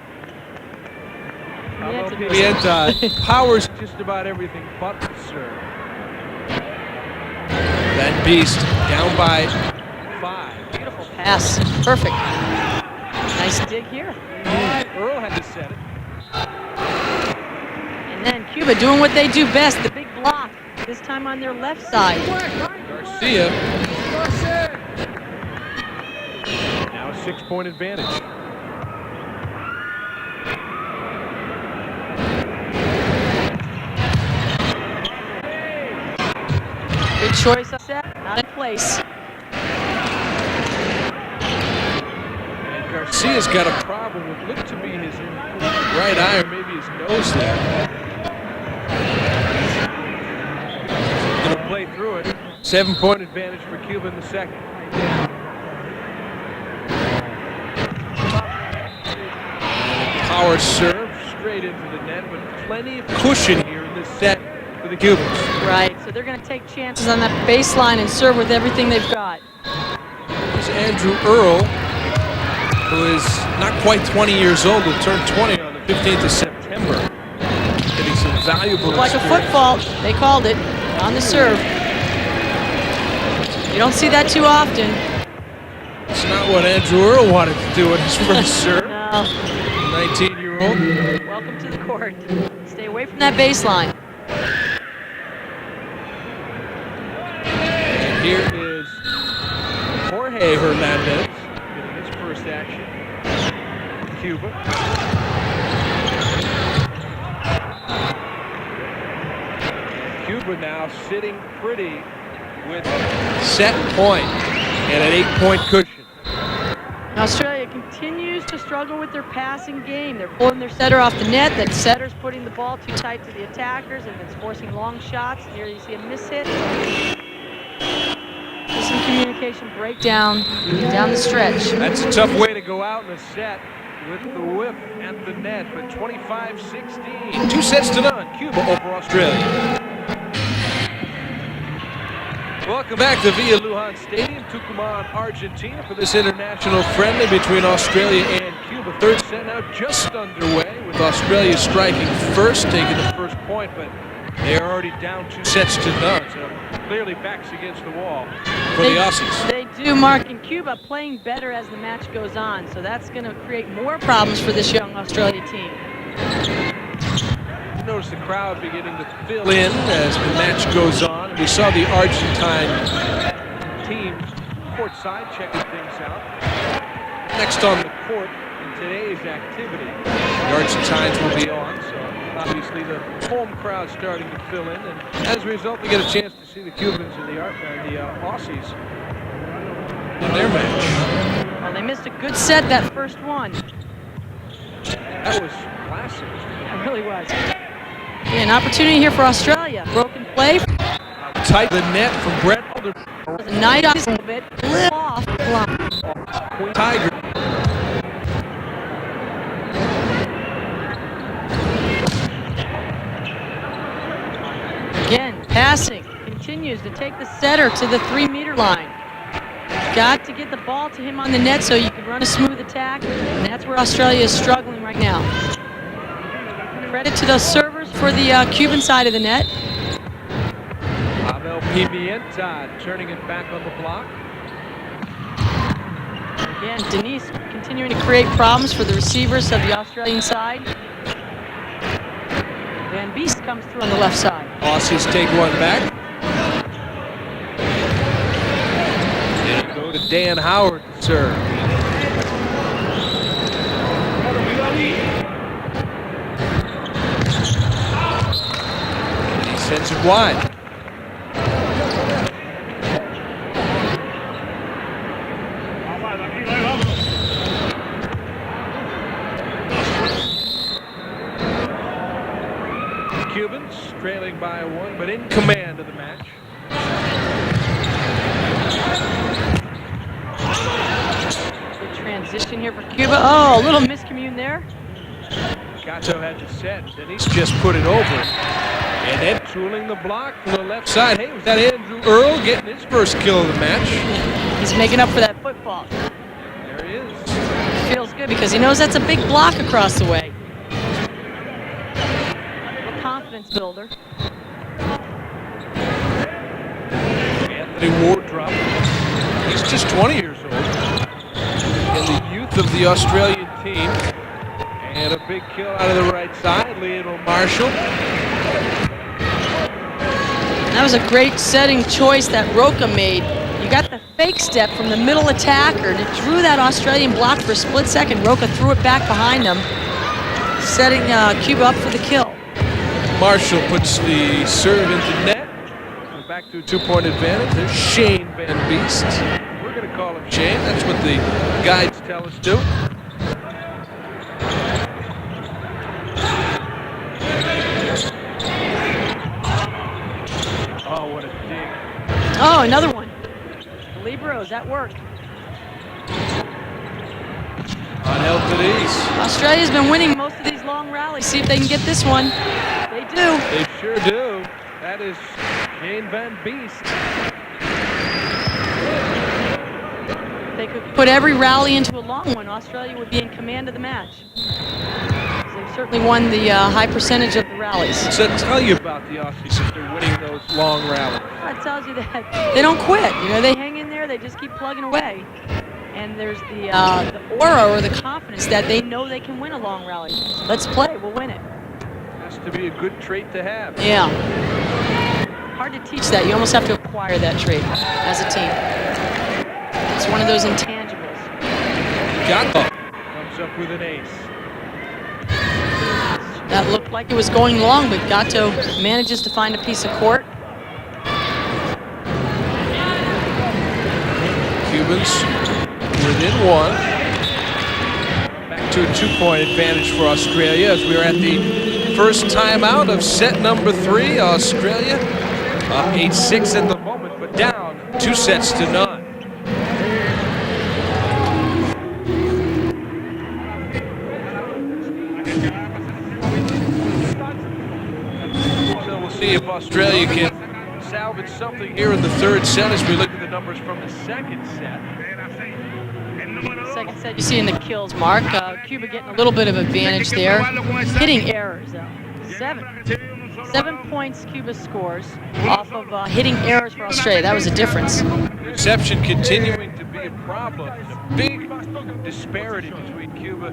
Pimienta powers just about everything but the serve. That Beast down by 5. Beautiful pass. Perfect. Nice dig here. Earl had to set it. And then Cuba doing what they do best, the big block. This time on their left side. Garcia. Now a 6-point advantage. Good choice up set, not in place. And Garcia's got a problem with looked to be his right eye or maybe his nose there. Gonna play through it. 7-point advantage for Cuba in the second. Power serve straight into the net, but plenty of cushion here in this set for the Cubans. Right, so they're going to take chances on that baseline and serve with everything they've got. There's Andrew Earl, who is not quite 20 years old. He'll turn 20 on the 15th of September. Getting some valuable Like a experience. foot fault, they called it on the serve. You don't see that too often. It's not what Andrew Earl wanted to do at his first serve. No. 19-year-old. Welcome to the court. Stay away from that baseline. And here is Jorge Hernandez getting his first action. Cuba. Cuba now sitting pretty with set point and an 8-point cushion. Australia continues to struggle with their passing game. They're pulling their setter off the net. That setter's putting the ball too tight to the attackers, and it's forcing long shots. Here you see a miss hit. There's some communication breakdown down the stretch. That's a tough way to go out in a set with the whip at the net, but 25-16. 2 sets to none. Cuba over Australia. Welcome back to Villa Luján Stadium, Tucumán, Argentina, for this international friendly between Australia and Cuba. Third set now just underway, with Australia striking first, taking the first point, but they are already down 2 sets to none, so clearly backs against the wall for the Aussies. They do, Mark, and Cuba playing better as the match goes on, so that's going to create more problems for this young Australia team. Notice the crowd beginning to fill in as the match goes on. We saw the Argentine team courtside checking things out. Next on the court in today's activity, the Argentines will be on, so obviously the home crowd starting to fill in, and as a result, we get a chance to see the Cubans and the Aussies in their match. Well, they missed a good set that first one. That was classic. It really was. Yeah, an opportunity here for Australia. Broken play. Tight the net from Brett Alderman. Was a nice a little bit. Off block. Tiger. Again, passing. Continues to take the setter to the 3-meter line. Got to get the ball to him on the net so you can run a smooth attack. And that's where Australia is struggling right now. Credit to those servers for the Cuban side of the net. Pavel Pimienta turning it back on the block. Again, Denise continuing to create problems for the receivers of the Australian side. And Beast comes through on the left side. Aussies take one back. And go to Dan Howard to serve. He sends it wide. Cubans trailing by 1, but in command of the match. Good transition here for Cuba. Oh, a little miscommune there. GATO had to set, and he's just put it over. And then tooling the block from the left side. Hey, was that Andrew Earl getting his first kill of the match? He's making up for that football. There he is. Feels good because he knows that's a big block across the way. A confidence builder. Anthony WARDROP. He's just 20 years old. In the youth of the Australian team. And a big kill out of the right side. Leonel Marshall. That was a great setting choice that ROCA made. You got the fake step from the middle attacker, and it drew that Australian block for a split second. ROCA threw it back behind him, setting Cuba up for the kill. Marshall puts the serve into net. We're back to a 2-point advantage. There's Shane Van Beest. We're going to call him Shane. That's what the guides tell us to. Oh, what a dig. Oh, another one. The Libros, that worked. Unhelped ease. Australia's been winning most of these long rallies. See if they can get this one. They do. They sure do. That is Shane Van Beest. If they could put every rally into a long one, Australia would be in command of the match. They've certainly won the high percentage of the rallies. So tell you about the Aussies if they're winning those long rallies. That tells you that they don't quit. You know, they hang in there. They just keep plugging away. And there's the aura or the confidence that they know they can win a long rally. Let's play. We'll win it. Has to be a good trait to have. Yeah. Hard to teach that. You almost have to acquire that trait as a team. It's one of those intangibles. GATO comes up with an ace. That looked like it was going long, but GATO manages to find a piece of court. Cubans within one. Back to a 2-point advantage for Australia as we are at the first timeout of set number 3. Australia up 8-6 at the moment, but down 2 sets to none. So we'll see if Australia can salvage something here in the third set as we look at the numbers from the second set. Second set, you see in the kills, Mark. Cuba getting a little bit of advantage there. Hitting errors, though. 7 points Cuba scores off of hitting errors for Australia. That was a difference. Reception continuing to be a problem. A big disparity between Cuba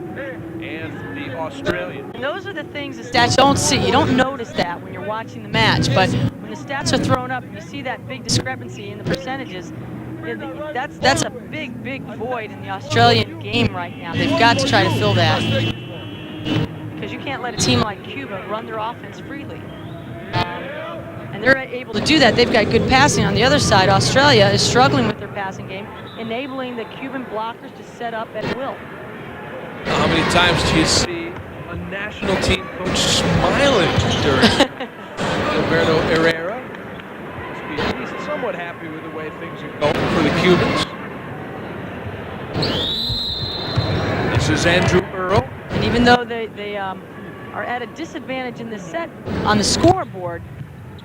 and the Australians. And those are the things the stats don't see. You don't notice that when you're watching the match, but when the stats are thrown up and you see that big discrepancy in the percentages, that's a big, big void in the Australian game right now. They've got to try to fill that. Because you can't let a team like Cuba run their offense freely. And they're able to do that. They've got good passing. On the other side, Australia is struggling with their passing game, enabling the Cuban blockers to set up at will. How many times do you see a national team coach smiling during Alberto Herrera? Must be at least somewhat happy with the way things are going for the Cubans. This is Andrew Earl. And even though they are at a disadvantage in this set on the scoreboard,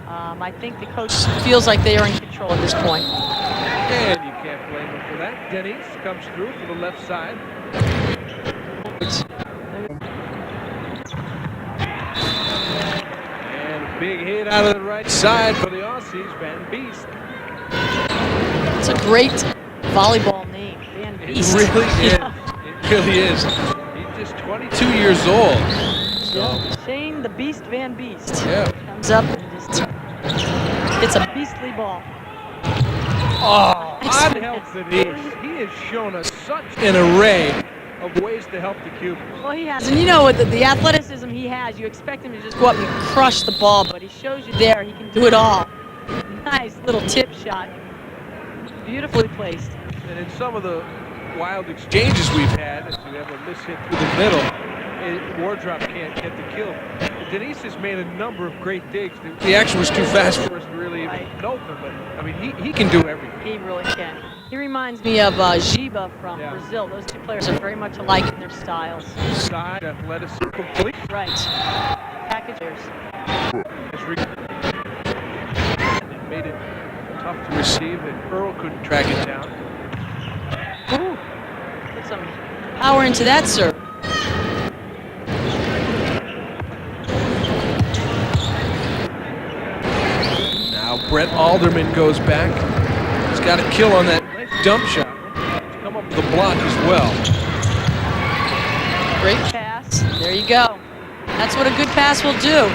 I think the coach feels like they are in control at this point. And you can't blame him for that. Denise comes through from the left side. And a big hit out of the right side for the Aussies, Van Beest. It's a great volleyball name, Van Beest. It really is. Yeah. It really is. He's just 22 years old. So. Shane the Beast Van Beest. Yeah. Comes up and just hits a beastly ball. Oh, unhelped it is. He has shown us such an array of ways to help the Cubans. Well, he has. And you know, with the athleticism he has, you expect him to just go up and crush the ball, but he shows you there he can do it all. Nice little tip shot. Beautifully placed. And in some of the wild exchanges we've had, as we have a miss hit through the middle, WARDROP can't get the kill. Denise has made a number of great digs. The action was too fast for us to really even note them, but I mean, he can do everything. He really can. He reminds me of Giba from Brazil. Those two players are very much alike in their styles. Side, athleticism, complete. Right. Packagers. It made it tough to receive, and Earl couldn't track it down. Ooh. Put some power into that serve. Now Brett Alderman goes back. He's got a kill on that dump shot. He's come up with a block as well. Great pass. There you go. That's what a good pass will do.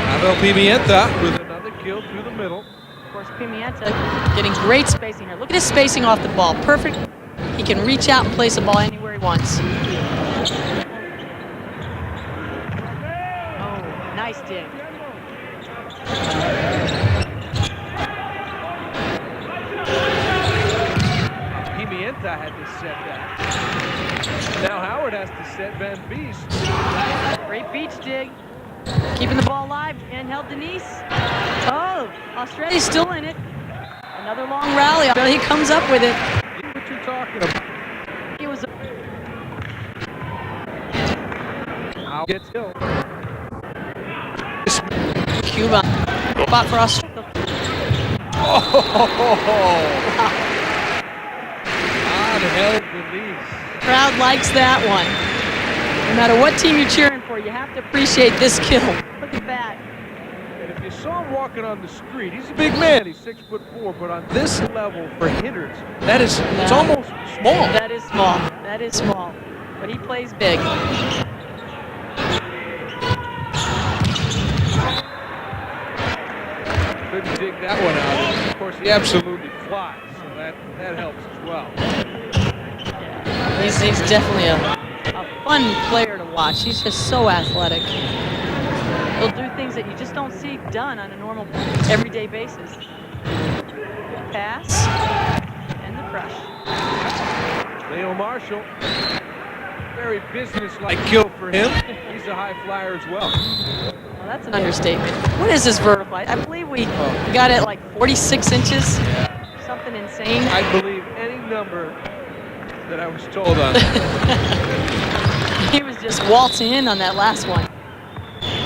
Pavel Pimienta with another kill through the middle. Of course, Pimienta getting great spacing here. Look at his spacing off the ball. Perfect. He can reach out and place the ball anywhere he wants. Oh, nice dig. Pimienta had to set that. Now Howard has to set Van Beest. Great beach dig. Keeping the ball alive. Handheld Denise. Oh, Australia's still in it. Another long rally. Australia comes up with it. What you talking about? It was Howard gets killed. Cuba. Spot for Australia. Unheld Denise. Crowd likes that one. No matter what team you're cheering for, you have to appreciate this kill. Look at that. And if you saw him walking on the street, he's a big man. He's 6'4", but on this level for hitters, it's almost small. That is small. That is small. But he plays big. Couldn't dig that one out. And of course, he absolutely flies, so that helps as well. He's definitely a fun player to watch. He's just so athletic. He'll do things that you just don't see done on a normal, everyday basis. Pass and the crush. Leo Marshall, very business-like kill for him. He's a high flyer as well. Well, that's an understatement. What is this vertical? I believe we got it like 46 inches. Something insane. I believe any number that I was told on. He was just waltzing in on that last one.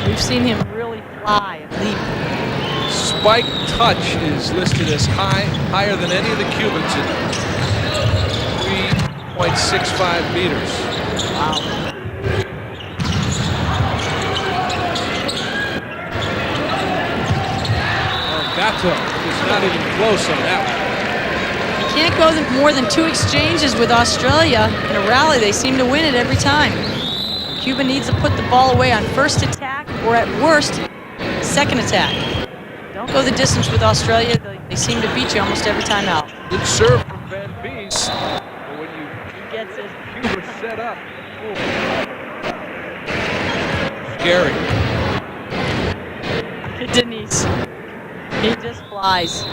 We've seen him really fly and leap. Spike touch is listed as higher than any of the Cubans at 3.65 meters. Wow. GATO is not even close on that one. You can't go more than 2 exchanges with Australia in a rally. They seem to win it every time. Cuba needs to put the ball away on first attack or at worst, second attack. Don't go the distance with Australia. They seem to beat you almost every time out. Good serve from Van Beest. But when he gets it. Cuba set up. Oh. Scary. Denise. He just flies.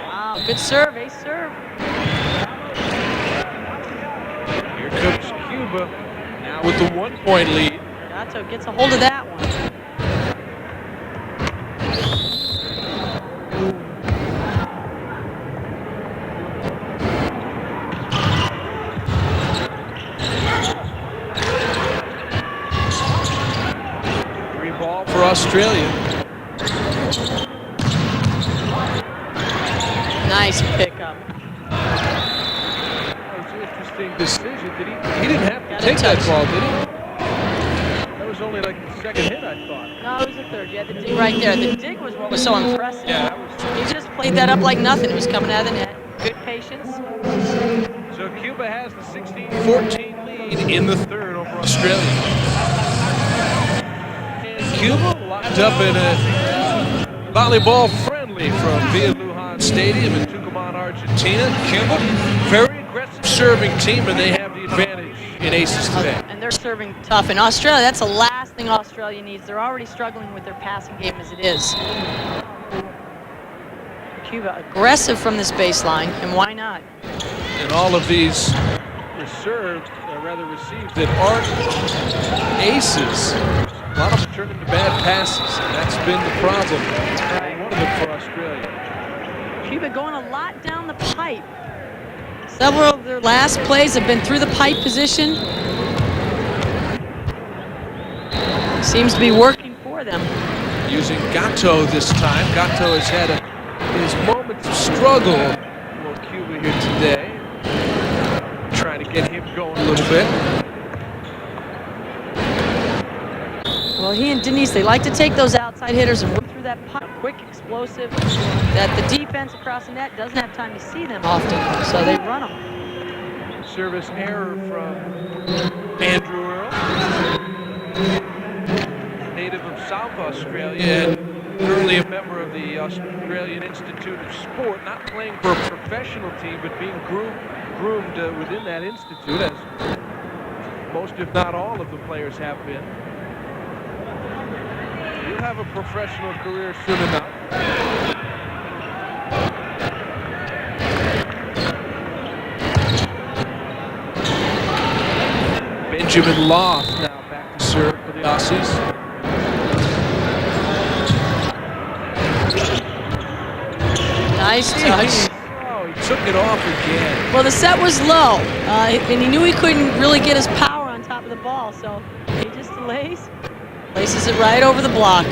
Wow, good serve, ace serve. Here comes Cuba, now with the 1-point lead. GATO gets a hold of that one. For Australia. Nice pickup. That was an interesting decision. He didn't have to take that ball, did he? That was only like the second hit, I thought. No, it was the third. You had the dig right there. The dig was what was so impressive. Yeah, that was. He just played that up like nothing. It was coming out of the net. Good patience. So Cuba has the 16-14 lead in the third over Australia. Cuba locked up in a volleyball friendly from Villa Luján Stadium in Tucumán, Argentina. Cuba, very aggressive serving team, and they have the advantage in aces today. And they're serving tough. In Australia, that's the last thing Australia needs. They're already struggling with their passing game as it is. Cuba aggressive from this baseline, and why not? And all of these received that aren't aces, a lot of them turn into bad passes. And that's been the problem. One of them for Australia. Cuba going a lot down the pipe. Several of their last plays have been through the pipe position. Seems to be working for them. Using GATO this time. GATO has had his moments of struggle for Cuba here today. Trying to get him going a little bit. Well, he and Denise, they like to take those outside hitters and work through that pipe. Quick, explosive, that the defense across the net doesn't have time to see them often, so they run them. Service error from Andrew Earl. Native of South Australia and currently a member of the Australian Institute of Sport, not playing for a professional team, but being groomed within that institute, as most, if not all, of the players have been. You'll have a professional career soon enough. Benjamin Loft now back to serve for the Aussies. Nice touch. Oh, he took it off again. Well, the set was low, and he knew he couldn't really get his power on top of the ball, so he just delays, places it right over the block.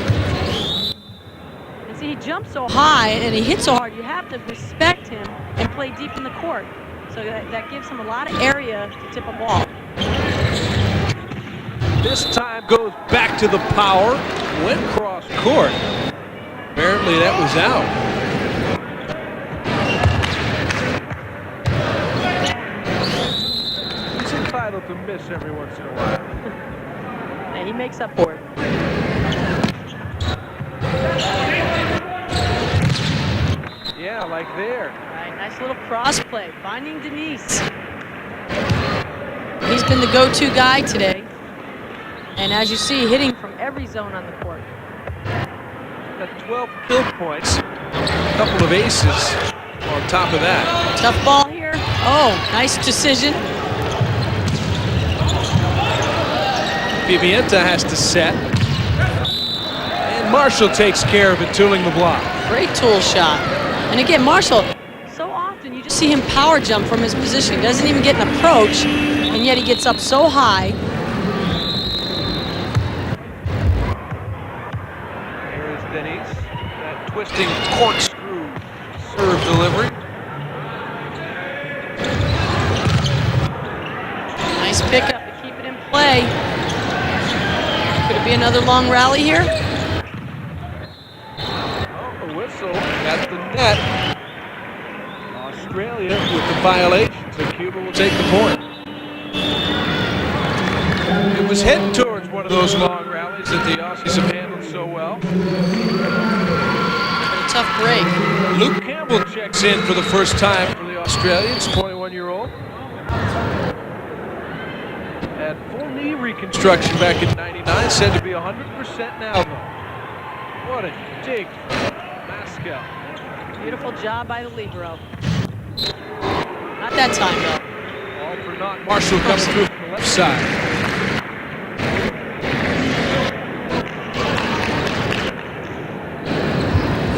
And see, he jumps so high and he hits so hard, you have to respect him and play deep in the court. So that gives him a lot of area to tip a ball. This time goes back to the power, went cross court. Apparently that was out. He's entitled to miss every once in a while. And he makes up for it. Yeah, like there. All right, nice little cross play, finding Denise. He's been the go-to guy today. And as you see, hitting from every zone on the court. Got 12 kill points, a couple of aces on top of that. Tough ball here. Oh, nice decision. Pimienta has to set. And Marshall takes care of it, tooling the block. Great tool shot. And again, Marshall, so often you just see him power jump from his position. He doesn't even get an approach, and yet he gets up so high. Here's Denise. That twisting corkscrew serve delivery. Nice pickup to keep it in play. Could it be another long rally here? Oh, a whistle at the net. Australia with the violation, so Cuba will take the point. It was heading towards one of those long rallies that the Aussies have handled so well. A tough break. Luke Campbell checks in for the first time for the Australians, 21-year-old. Had full knee reconstruction back in '99, said to be 100% now, though. What a dig from Mascal. Beautiful job by the libero. Not that time, though. All for naught. Marshall comes through from the left side.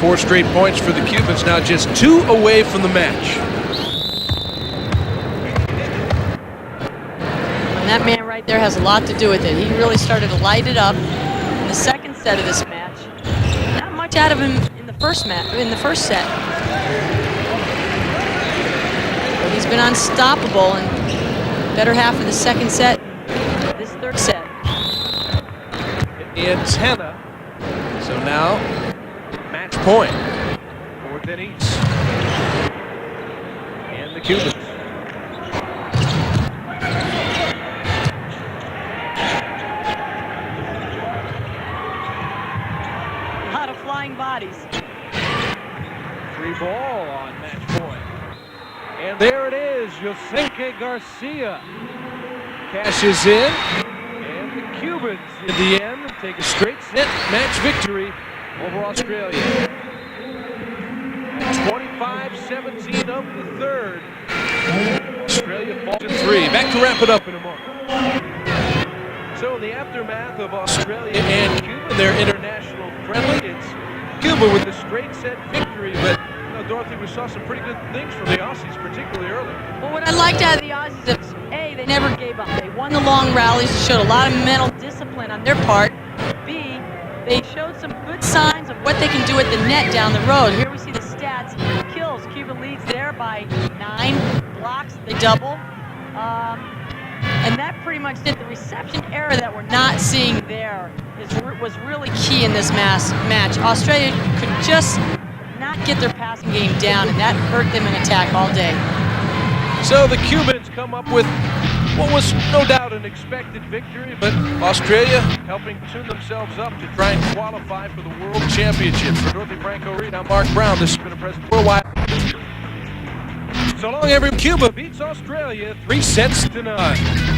Four straight points for the Cubans, now just 2 away from the match. And that man right there has a lot to do with it. He really started to light it up in the second set of this match. Not much out of him in the first set. But he's been unstoppable in the better half of the second set, this third set. Hit the antenna. So now, match point for Denise and the Cubans. A lot of flying bodies. Free ball on match point. And there it is, YOSENQUI GARCIA cashes in, and the Cubans in the end take a straight set match victory over Australia. 5:17 of the third. Australia falls to 3. Back to wrap it up in a moment. So in the aftermath of Australia and Cuba, their international friendly, it's Cuba with a straight set victory, but Dorothy, we saw some pretty good things from the Aussies, particularly early. Well, what I liked out of the Aussies is, A, they never gave up. They won the long rallies, showed a lot of mental discipline on their part. B, they showed some good signs of what they can do at the net down the road. Here we see the stats. Kills, Cuba leads there by 9. Blocks, they double. And that pretty much did. The reception error that we're not seeing there was really key in this match. Australia could just not get their passing game down, and that hurt them in attack all day. So the Cubans come up with what was no doubt an expected victory, but Australia helping tune themselves up to try and qualify for the World Championship. For Dorothy Franco-Reed, I'm Mark Brown. This has been a President Worldwide. So long, everyone. Cuba beats Australia 3-9.